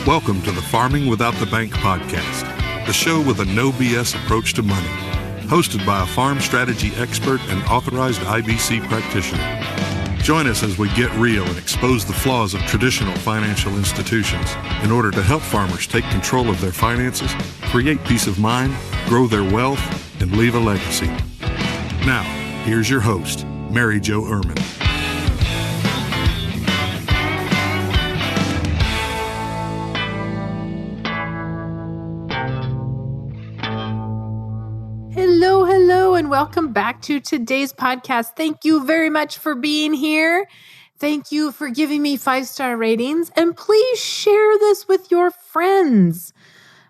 Welcome to the Farming Without the Bank podcast, the show with a no BS approach to money, hosted by a farm strategy expert and authorized IBC practitioner. Join us as we get real and expose the flaws of traditional financial institutions in order to help farmers take control of their finances, create peace of mind, grow their wealth, and leave a legacy. Now, here's your host, Mary Jo Irmen. Hello, and welcome back to today's podcast. Thank you very much for being here. Thank you for giving me 5-star ratings, and please share this with your friends.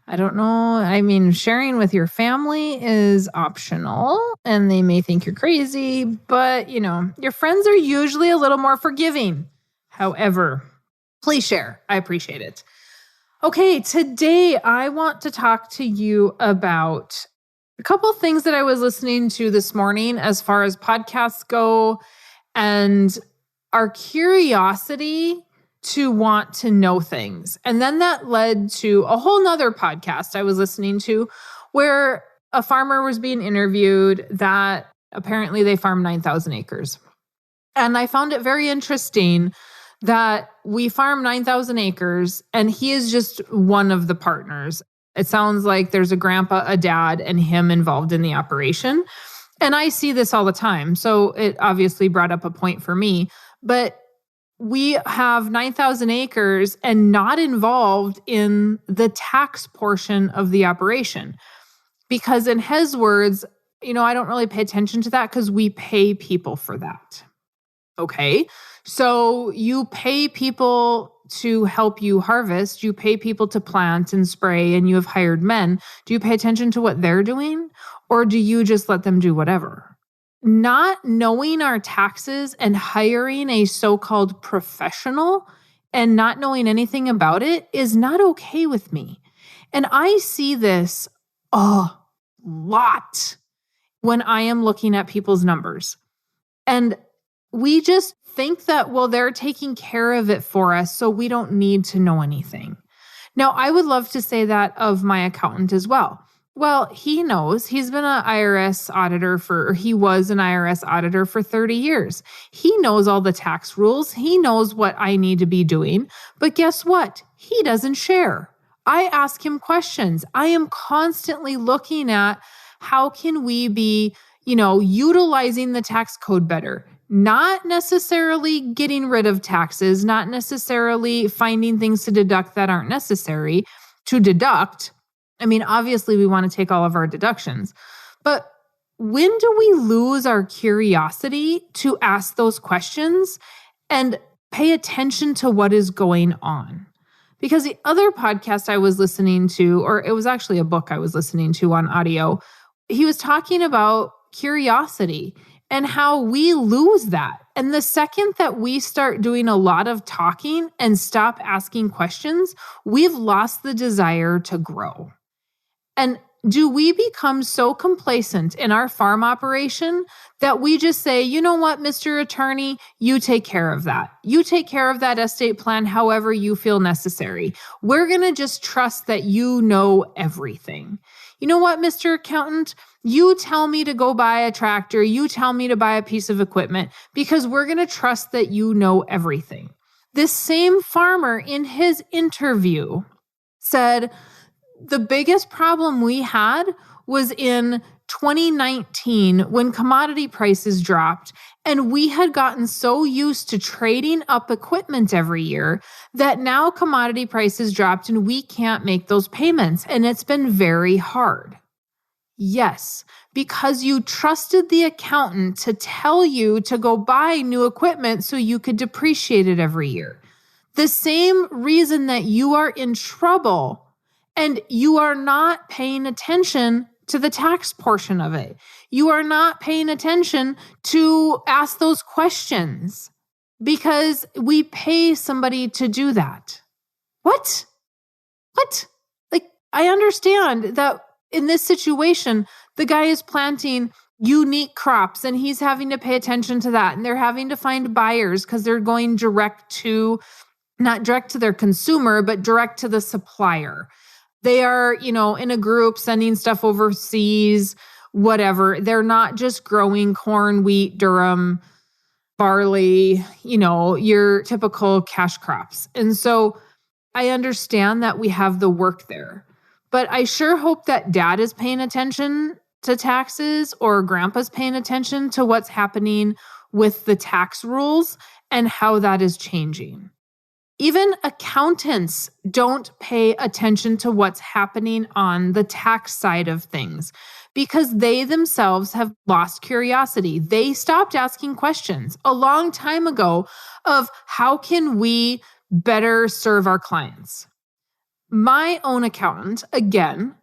I don't know. Sharing with your family is optional, and they may think you're crazy, but your friends are usually a little more forgiving. However, please share. I appreciate it. Okay, today I want to talk to you about a couple of things that I was listening to this morning as far as podcasts go and our curiosity to want to know things. And then that led to a whole nother podcast I was listening to where a farmer was being interviewed that apparently they farm 9,000 acres. And I found it very interesting that we farm 9,000 acres and he is just one of the partners. It sounds like there's a grandpa, a dad, and him involved in the operation. And I see this all the time. So it obviously brought up a point for me. But we have 9,000 acres and not involved in the tax portion of the operation. Because in his words, I don't really pay attention to that because we pay people for that. Okay, so you pay people to help you harvest, you pay people to plant and spray, and you have hired men. Do you pay attention to what they're doing, or do you just let them do whatever? Not knowing our taxes and hiring a so-called professional and not knowing anything about it is not okay with me. And I see this a lot when I am looking at people's numbers. And we just think that, they're taking care of it for us, so we don't need to know anything. Now, I would love to say that of my accountant as well. Well, he knows. He's been an IRS auditor he was an IRS auditor for 30 years. He knows all the tax rules. He knows what I need to be doing. But guess what? He doesn't share. I ask him questions. I am constantly looking at how can we be, utilizing the tax code better. Not necessarily getting rid of taxes, not necessarily finding things to deduct that aren't necessary to deduct. Obviously we want to take all of our deductions, but when do we lose our curiosity to ask those questions and pay attention to what is going on? Because the other podcast I was listening to, or it was actually a book I was listening to on audio, he was talking about curiosity and how we lose that. And the second that we start doing a lot of talking and stop asking questions, we've lost the desire to grow. And do we become so complacent in our farm operation that we just say, you know what, Mr. Attorney, you take care of that. You take care of that estate plan however you feel necessary. We're going to just trust that you know everything. You know what, Mr. Accountant? You tell me to go buy a tractor. You tell me to buy a piece of equipment because we're going to trust that you know everything. This same farmer in his interview said the biggest problem we had was in 2019 when commodity prices dropped and we had gotten so used to trading up equipment every year that now commodity prices dropped and we can't make those payments. And it's been very hard. Yes, because you trusted the accountant to tell you to go buy new equipment so you could depreciate it every year. The same reason that you are in trouble and you are not paying attention to the tax portion of it. You are not paying attention to ask those questions because we pay somebody to do that. What? I understand that in this situation, the guy is planting unique crops and he's having to pay attention to that. And they're having to find buyers because they're going direct to not direct to their consumer, but direct to the supplier. They are, in a group sending stuff overseas, whatever. They're not just growing corn, wheat, durum, barley, your typical cash crops. And so I understand that we have the work there, but I sure hope that dad is paying attention to taxes or grandpa's paying attention to what's happening with the tax rules and how that is changing. Even accountants don't pay attention to what's happening on the tax side of things because they themselves have lost curiosity. They stopped asking questions a long time ago of how can we better serve our clients. My own accountant, again,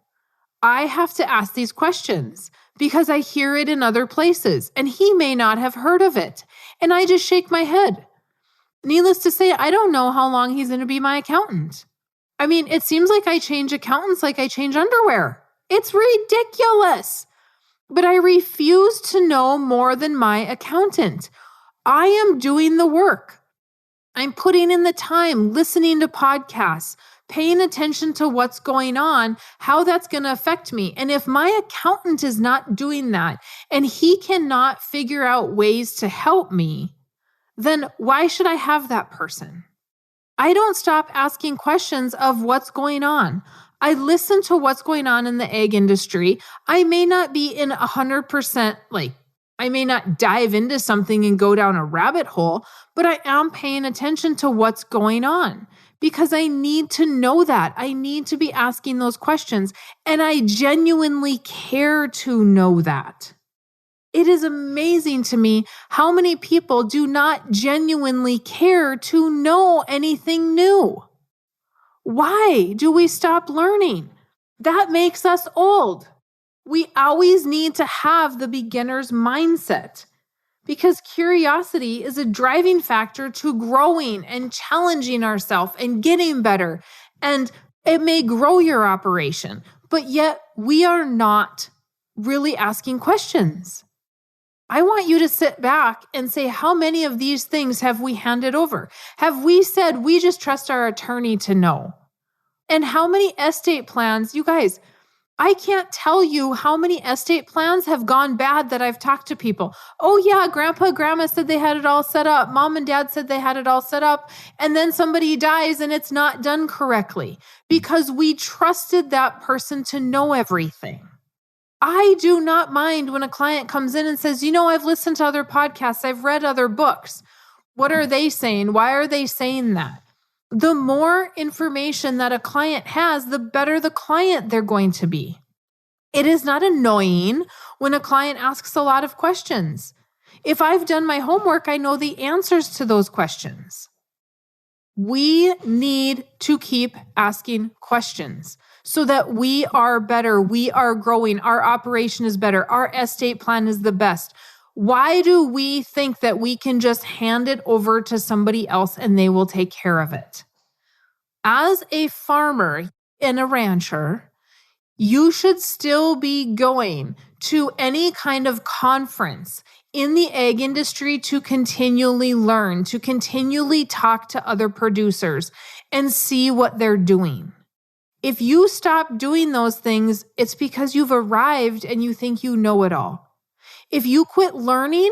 I have to ask these questions because I hear it in other places and he may not have heard of it. And I just shake my head. Needless to say, I don't know how long he's going to be my accountant. I mean, it seems like I change accountants like I change underwear. It's ridiculous. But I refuse to know more than my accountant. I am doing the work. I'm putting in the time, listening to podcasts, paying attention to what's going on, how that's going to affect me. And if my accountant is not doing that and he cannot figure out ways to help me, then why should I have that person? I don't stop asking questions of what's going on. I listen to what's going on in the egg industry. I may not be in 100%, I may not dive into something and go down a rabbit hole, but I am paying attention to what's going on because I need to know that. I need to be asking those questions, and I genuinely care to know that. It is amazing to me how many people do not genuinely care to know anything new. Why do we stop learning? That makes us old. We always need to have the beginner's mindset because curiosity is a driving factor to growing and challenging ourselves and getting better. And it may grow your operation, but yet we are not really asking questions. I want you to sit back and say, how many of these things have we handed over? Have we said we just trust our attorney to know? And how many estate plans, you guys, I can't tell you how many estate plans have gone bad that I've talked to people. Oh yeah, grandpa, grandma said they had it all set up. Mom and dad said they had it all set up. And then somebody dies and it's not done correctly because we trusted that person to know everything. I do not mind when a client comes in and says, I've listened to other podcasts. I've read other books. What are they saying? Why are they saying that? The more information that a client has, the better the client they're going to be. It is not annoying when a client asks a lot of questions. If I've done my homework, I know the answers to those questions. We need to keep asking questions so that we are better, we are growing, our operation is better, our estate plan is the best. Why do we think that we can just hand it over to somebody else and they will take care of it? As a farmer and a rancher, you should still be going to any kind of conference in the egg industry to continually learn, to continually talk to other producers and see what they're doing. If you stop doing those things, it's because you've arrived and you think you know it all. If you quit learning,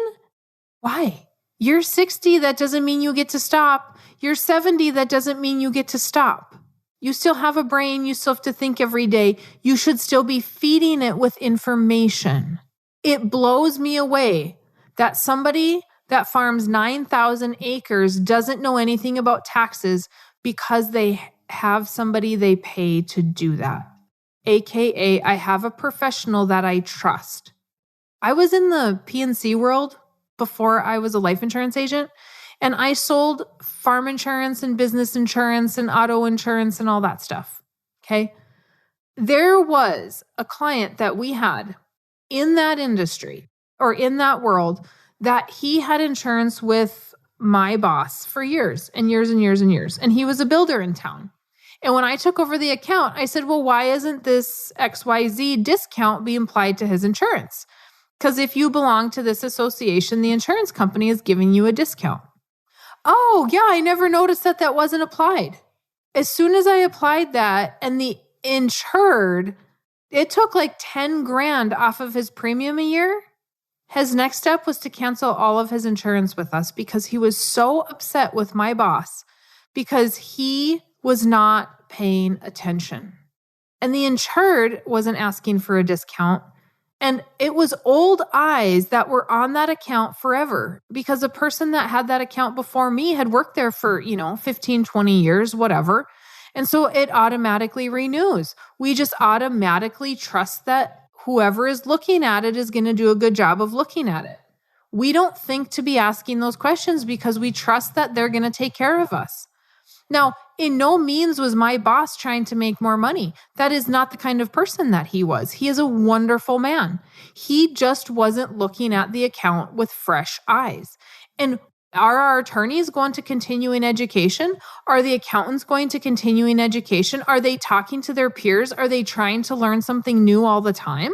why? You're 60, that doesn't mean you get to stop. You're 70, that doesn't mean you get to stop. You still have a brain, you still have to think every day. You should still be feeding it with information. It blows me away that somebody that farms 9,000 acres doesn't know anything about taxes because they have somebody they pay to do that. AKA, I have a professional that I trust. I was in the P&C world before I was a life insurance agent, and I sold farm insurance and business insurance and auto insurance and all that stuff. Okay. There was a client that we had in that industry or in that world that he had insurance with my boss for years and years and years and years. And he was a builder in town. And when I took over the account, I said, well, why isn't this XYZ discount being applied to his insurance? Because if you belong to this association, the insurance company is giving you a discount. Oh, yeah, I never noticed that that wasn't applied. As soon as I applied that and the insured, it took like 10 grand off of his premium a year. His next step was to cancel all of his insurance with us because he was so upset with my boss because he was not paying attention. And the insured wasn't asking for a discount. And it was old eyes that were on that account forever because the person that had that account before me had worked there for, 15, 20 years, whatever. And so it automatically renews. We just automatically trust that whoever is looking at it is going to do a good job of looking at it. We don't think to be asking those questions because we trust that they're going to take care of us. Now, in no means was my boss trying to make more money. That is not the kind of person that he was. He is a wonderful man. He just wasn't looking at the account with fresh eyes. And are our attorneys going to continuing education? Are the accountants going to continuing education? Are they talking to their peers? Are they trying to learn something new all the time?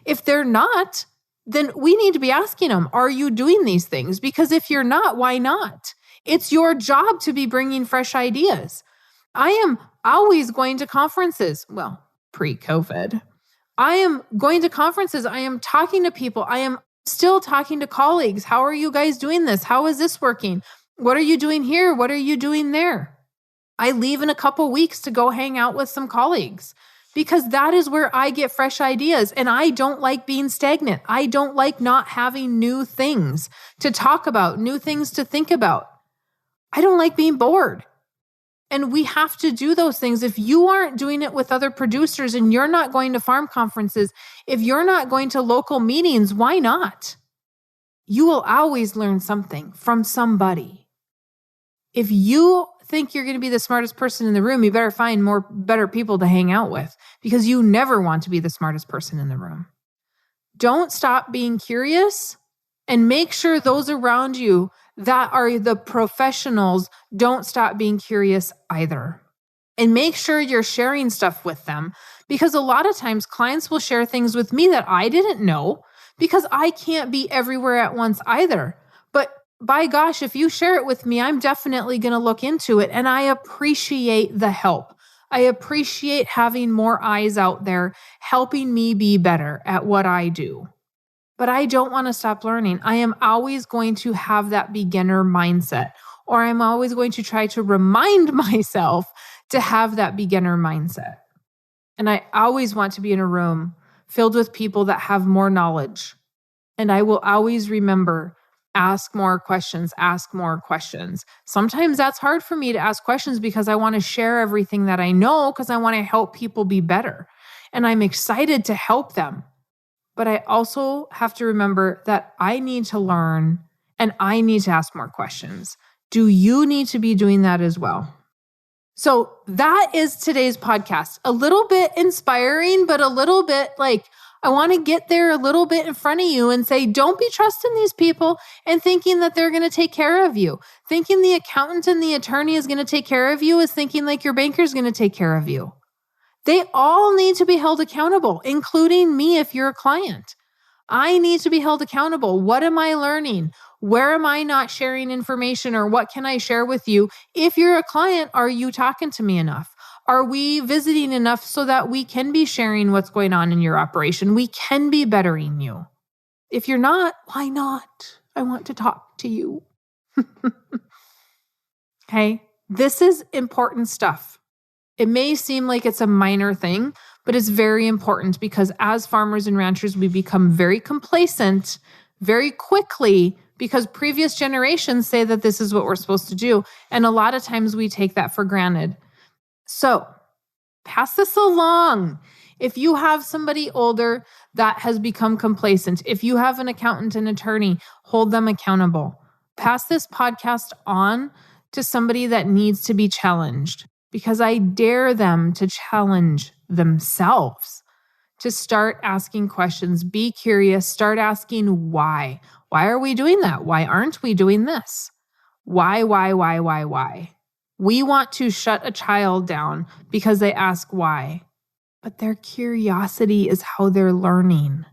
If they're not, then we need to be asking them, are you doing these things? Because if you're not, why not? It's your job to be bringing fresh ideas. I am always going to conferences. Well, pre-COVID. I am going to conferences. I am talking to people. I am still talking to colleagues. How are you guys doing this? How is this working? What are you doing here? What are you doing there? I leave in a couple weeks to go hang out with some colleagues because that is where I get fresh ideas. And I don't like being stagnant. I don't like not having new things to talk about, new things to think about. I don't like being bored. And we have to do those things. If you aren't doing it with other producers and you're not going to farm conferences, if you're not going to local meetings, why not? You will always learn something from somebody. If you think you're going to be the smartest person in the room, you better find better people to hang out with because you never want to be the smartest person in the room. Don't stop being curious and make sure those around you that are the professionals don't stop being curious either. And make sure you're sharing stuff with them because a lot of times clients will share things with me that I didn't know because I can't be everywhere at once either. But by gosh, if you share it with me, I'm definitely going to look into it. And I appreciate the help. I appreciate having more eyes out there helping me be better at what I do. But I don't want to stop learning. I am always going to have that beginner mindset, or I'm always going to try to remind myself to have that beginner mindset. And I always want to be in a room filled with people that have more knowledge. And I will always remember, ask more questions, ask more questions. Sometimes that's hard for me to ask questions because I want to share everything that I know because I want to help people be better. And I'm excited to help them. But I also have to remember that I need to learn and I need to ask more questions. Do you need to be doing that as well? So that is today's podcast. A little bit inspiring, but a little bit like I want to get there a little bit in front of you and say, don't be trusting these people and thinking that they're going to take care of you. Thinking the accountant and the attorney is going to take care of you is thinking like your banker is going to take care of you. They all need to be held accountable, including me if you're a client. I need to be held accountable. What am I learning? Where am I not sharing information or what can I share with you? If you're a client, are you talking to me enough? Are we visiting enough so that we can be sharing what's going on in your operation? We can be bettering you. If you're not, why not? I want to talk to you. Okay, this is important stuff. It may seem like it's a minor thing, but it's very important because as farmers and ranchers, we become very complacent very quickly because previous generations say that this is what we're supposed to do. And a lot of times we take that for granted. So pass this along. If you have somebody older that has become complacent, if you have an accountant and attorney, hold them accountable. Pass this podcast on to somebody that needs to be challenged. Because I dare them to challenge themselves, to start asking questions, be curious, start asking why. Why are we doing that? Why aren't we doing this? Why? We want to shut a child down because they ask why, but their curiosity is how they're learning.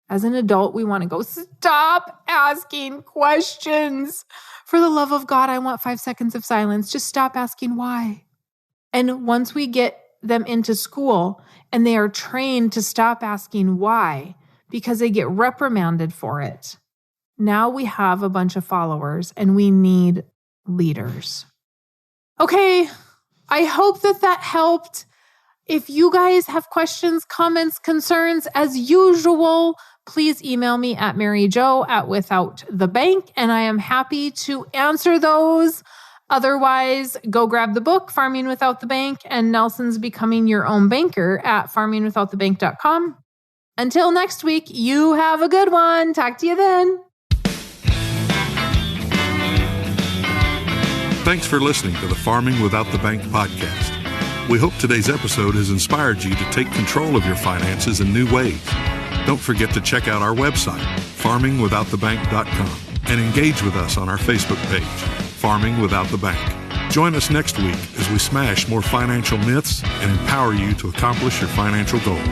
As an adult, we want to go, stop asking questions. For the love of God, I want 5 seconds of silence. Just stop asking why. And once we get them into school and they are trained to stop asking why because they get reprimanded for it, now we have a bunch of followers and we need leaders. Okay, I hope that helped. If you guys have questions, comments, concerns, as usual, please email me at maryjo@withoutthebank, and I am happy to answer those. Otherwise, go grab the book, Farming Without the Bank, and Nelson's Becoming Your Own Banker at farmingwithoutthebank.com. Until next week, you have a good one. Talk to you then. Thanks for listening to the Farming Without the Bank podcast. We hope today's episode has inspired you to take control of your finances in new ways. Don't forget to check out our website, farmingwithoutthebank.com, and engage with us on our Facebook page, Farming Without the Bank. Join us next week as we smash more financial myths and empower you to accomplish your financial goals.